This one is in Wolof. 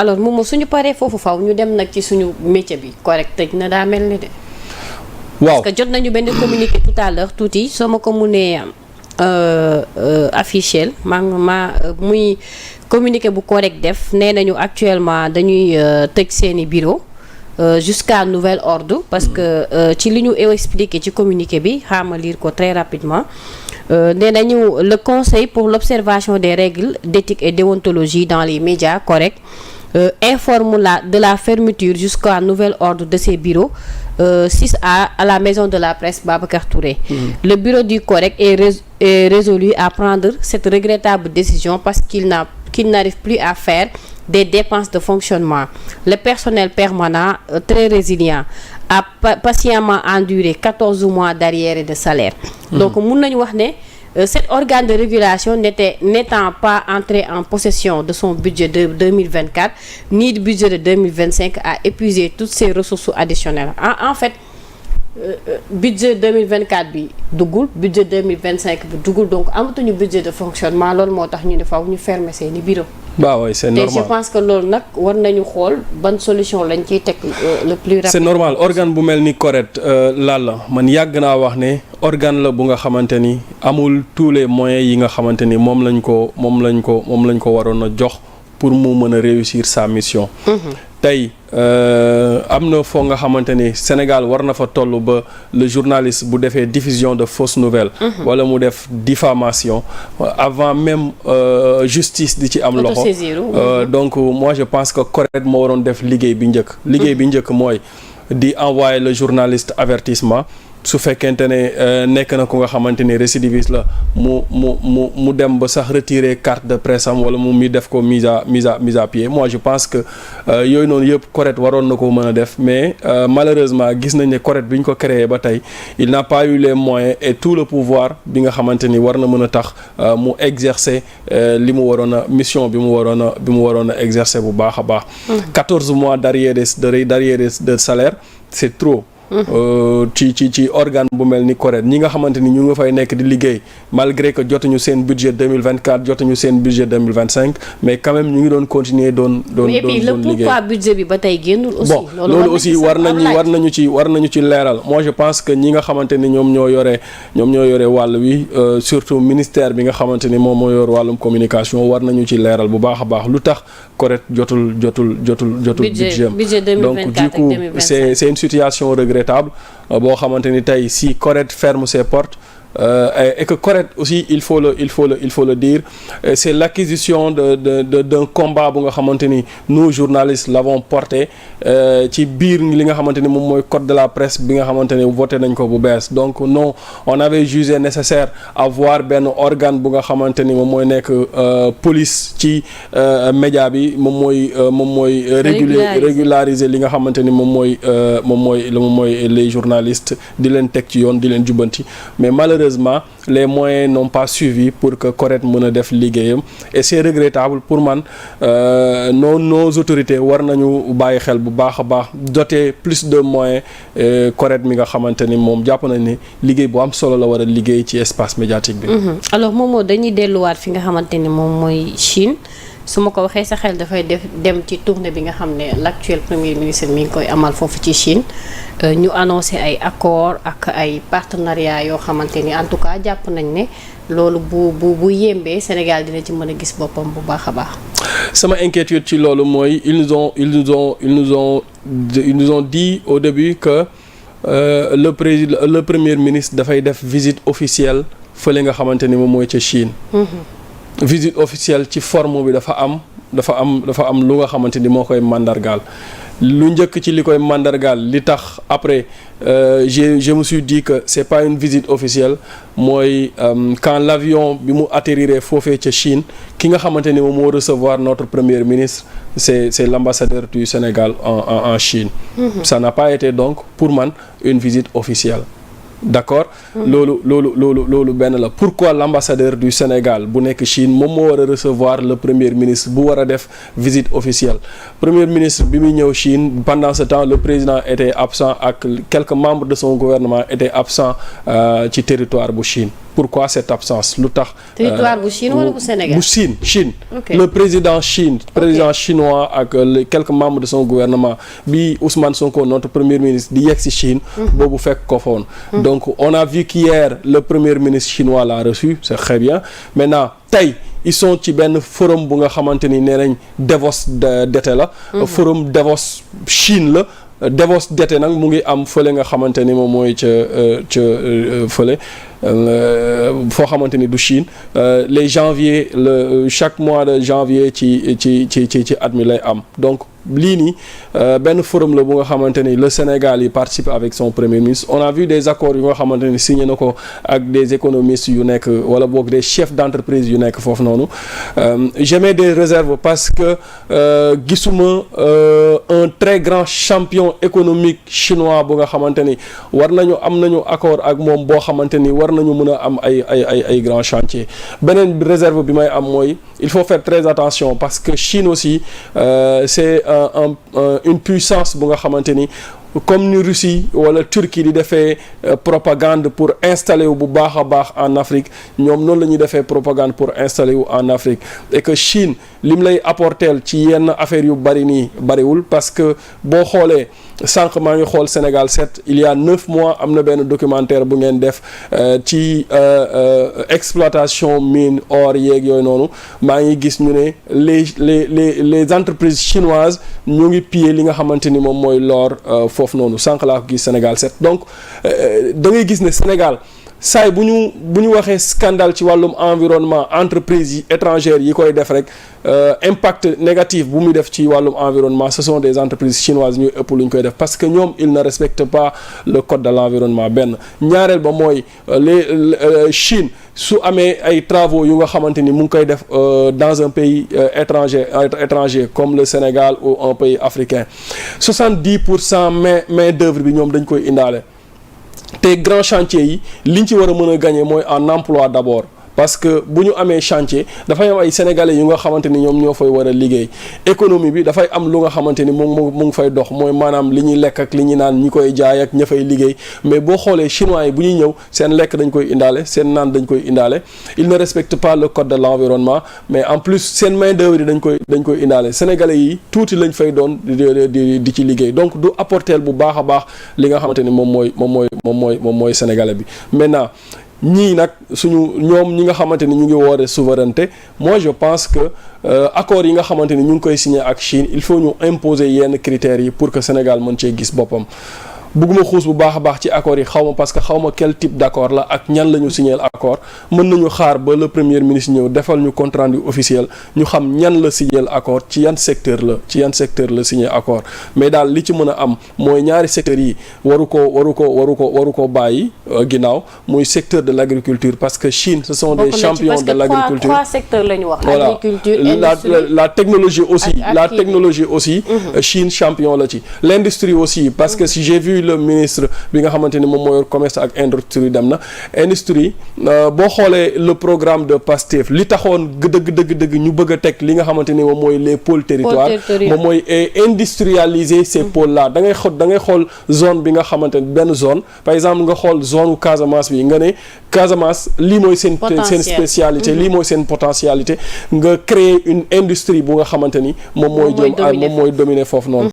alors moom suñu paree foofu faw ñu dem nag ci suñu métier bi correct tëj na daa mel ni de. waaw parce que jot nañu benn communiqué tout à l'heure tuuti soo ma ko mënee affiché muy communiqué bu correct def nee nañu actuellement dañuy tëj seeni bureau jusqu'à nouvel ordre parce que ci li ñu expliqué ci communiqué bi xaama lire ko très rapidement nee nañu le conseil pour l'observation des règles d'éthique et déontologie dans les médias corrects informe de la fermeture jusqu'à nouvel ordre de ces bureaux 6A à la maison de la presse Babacar Touré. Le bureau du correct est résolu à prendre cette regrettable décision parce qu'il n'arrive plus à faire des dépenses de fonctionnement. Le personnel permanent, très résilient, a patiemment enduré 14 mois d'arriérés de salaire. Donc mun nañu wax ne cet organe de régulation n'étant pas entré en possession de son budget de 2024 ni du budget de 2025 a épuisé toutes ses ressources additionnelles. En fait budget 2024 bi duggul budget 2025 bi duggul donc amatuñu budget de fonctionnement loolu moo tax ñu ne faw ñu fermer seeni bureau. waaw oui, c'est normal te je pense que loolu nag war nañu xool ban solution lañ ciy teg le plus rapide. c'est normal organe bu mel ni correct la man yàgg naa wax ne organe la bu nga xamante ni amul tous les moyens yi nga xamante ni moom lañ ko waroon a jox pour mu mën a réussir sa mission. tey am na foo nga xamante ni Sénégal war na fa toll ba le journaliste bu defee diffusion de fausses nouvelles. wala mu def diffamation avant même justice di ci am loxo. donc moi je pense que correct moo waroon def liggéey bi njëkk mooy di envoyer le journaliste avertissement. su fekkente ne nekk na ku nga xamante ni récidiviste la mu dem ba sax retirer carte de presse am wala mu def ko mise à pied moi je pense que yooyu noonu yëpp correct waroon na ko mën a def mais malheureusement gis nañ ne correct bi ñu ko créé ba tey il n'a pas eu les moyens et tout le pouvoir bi nga xamante ni war na mën a tax mu exercer li mu waroon a mission bi mu waroon a exercer bu baax a baax. 14 mois d'arriérés de salaire c'est trop. ci organe bu mel ni correct ñi nga xamante ni ñu nga fay nekk di liggéey malgré que jotuñu seen budget 2024 jotuñu seen budget 2025 mais quand même ñu ngi doon continuer doon liggéey. pourquoi budget bi ba tey génnul aussi. bon loolu aussi war nañu ci leeral moi je pense que ñi nga xamante ni ñoom ñoo yore wàll wi surtout ministère bi nga xamante ni moom moo yor wàllum communication war nañu ci leeral bu baax a baax lu tax correct jotul budget donc du coup c'est une situation regrettable boo xamante ni tey si correct ferme ses portes et que correct aussi il faut le dire c'est l'acquisition d'un combat bu nga xamante ni nous journalistes l'avons porté ci biir li nga xamante ni moom mooy code de la presse bi nga xamante ni voté nañ ko bu bees donc non on avait jugé nécessaire avoir benn organe bu nga xamante ni moom mooy nekk police ci média bi moom mooy régulariser li nga xamante ni moom mooy les journalistes di leen teg ci yoon di leen jubbanti mais malheureusement les moyens n'ont pas suivi pour que correct mën a def liggéeyam et c'est regrettable pour man nos autorités war nañu bàyyi xel bu baax a baax doter plus de moyens correct mi nga xamante ni moom jàpp nañ ni liggéey bu am solo la war a liggéey ci espace médiatique bi. alors moom dañuy delluwaat fi nga xamante ni moom mooy Chine su ma ko waxee sa xel dafay dem ci tournée bi nga xam ne l'actuel premier ministre mi ngi koy amal foofu ci Chine ñu annoncé ay accords ak ay partenariats yoo xamante ni en tout cas jàpp nañ ne loolu bu yembee Sénégal dina ci mën a gis boppam bu baax a baax. sama inquiétude ci loolu mooy ils nous ont dit au début que le premier ministre dafay def visite officielle fële nga xamante ni moom mooy ca Chine. visite officielle ci forme bi dafa am lu nga xamante ni moo koy mandargaal lu njëkk ci li koy mandargaal li tax après je me suis dit que c'est pas une visite officielle mooy quand l'avion bi mu atterrir foofee ca Chine ki nga xamante ni moom moo recevoir notre premier ministre c'est l'ambassadeur du Sénégal en Chine. Ça n'a pas été donc pour man une visite officielle. d'accord loolu benn la pourquoi l'ambassadeur du Sénégal bu nekk Chine moom moo war a recevoir le premier ministre bu war a def visite officielle premier ministre bi muy ñëw Chine pendant ce temps le président était absent ak quelques membres de son gouvernement étaient absents ci territoire bu Chine pourquoi cette absence lu tax. territoire bu Chine wala bu Sénégal bu Chine. Okay. Le président chinois ak les quelques membres de son gouvernement bi Ousmane Sonko notre premier ministre di yegg ci Chine. boobu fekk ko foon. donc on a vu qu'hier le premier ministre chinois l'a reçu c'est très bien maintenant tey. ils sont ci benn forum bu nga xamante ni nee nañ Davos d'été la. forum Davos Chine la. Davos d'été nag mu ngi am fële nga xamante ni moom mooy ca fële foo xamante ni du Chine les janvier chaque mois de janvier ci at mi lay am donc lii nii benn forum la bu nga xamante ni le Sénégal yi participe avec son premier ministre on a vu des accords yu nga xamante ni signé na ko ak des économistes yu nekk wala boog des chefs d'entreprise yu nekk foofu noonu j'émets des réserves parce que gisuma un très grand champion économique chinois bu nga xamante ni am nañu accord ak moom boo xamante ni war nañu mën a am ay grands chantiers beneen réserve bi may am mooy il faut faire très attention parce que Chine aussi c'est une puissance bu nga xamante ni comme ni Russie wala Turquie di defee propagande pour installer wu bu baax a baax en Afrique ñoom noonu la ñuy defee propagande pour installer wu en Afrique et que Chine lim lay apporter ci yenn affaires yu bari nii bariwul parce que boo xoolee sànq maa ngi xool Sénégal 7 il y a 9 mois am na benn documentaire bu ngeen def ci exploitation mine or yeeg yooyu noonu maa ngi gis ñu ne les entreprises chinoises ñu ngi piller li nga xamante ni moom mooy l'or foofu noonu sànq laa ko gis Sénégal 7 donc da ngay gis ne Sénégal saay bu ñu waxee scandale ci wàllum environnement entreprise yi étrangères yi koy def rek impact négatif bu muy def ci wàllum environnement ce sont des entreprises chinoises ñuy ëpp lu ñu koy def parce que ñoom ils ne respectent pas le code de l'environnement benn ñaareel ba mooy Chine su amee ay travaux yu nga xamante ni mu ngi koy def dans un pays étranger comme le Sénégal ou un pays africain 70% main d'œuvre bi ñoom dañ koy indaale te grand chantier yi liñ ci war a mën a gagner mooy en emploi d'abord parce que bu ñu amee chantier dafay am ay sénégalais yu nga xamante ni ñoom ñoo fay war a liggéey économie bi dafay am lu nga xamante ni mu ngi fay dox mooy maanaam li ñuy lekk ak li ñuy naan ñi koy jaay ak ña fay liggéey mais boo xoolee chinois yi bu ñuy ñëw seen lekk dañ koy indaale seen naan dañ koy indaale ils ne respectent pas le code de l'environnement mais en plus seen main d'œuvre yi dañ koy indaale sénégalais yi tuuti lañ fay doon di ci liggéey donc du apporter bu baax a baax li nga xamante ni moom mooy sénégalais bi maintenant ñii nag ñoom ñi nga xamante ni ñu ngi woore souveraineté moi je pense que accords yi nga xamante ni ñu ngi koy signer ak Chine il faut ñu imposer yenn critères yi pour que Sénégal mën cee gis boppam bugguma xuus bu baax a baax ci accords yi xawma parce que xawma quel type d'accord la ak ñan la ñu signer accord mën nañu xaar ba le premier ministre ñëw defal ñu compte rendu officiel ñu xam ñan la signer accord ci yan secteur la signer accord mais daal li ci mën a am mooy ñaari secteurs yi waru ko bàyyi ginnaaw muy secteur de l'agriculture parce que Chine ce sont des champions de l'agriculture trois secteurs la ñu wax voilà la technologie aussi Chine champion la ci l'industrie aussi parce que si j'ai vu le ministre bi nga xamante ni moom moo yor commerce ak industrie dem na industrie boo xoolee le programme de Pastef li taxoon dëgg ñu bëgg a teg li nga xamante ni moom mooy les pôles territoires moom mooy industrialiser ces pôles là da ngay xool zone bi nga xamante ni benn zone par exemple nga xool zone u Casamance bi nga ne Casamance lii mooy seen spécialité lii mooy seen potentialité nga créer une industrie bu nga xamante ni moom mooy dominer foofu noonu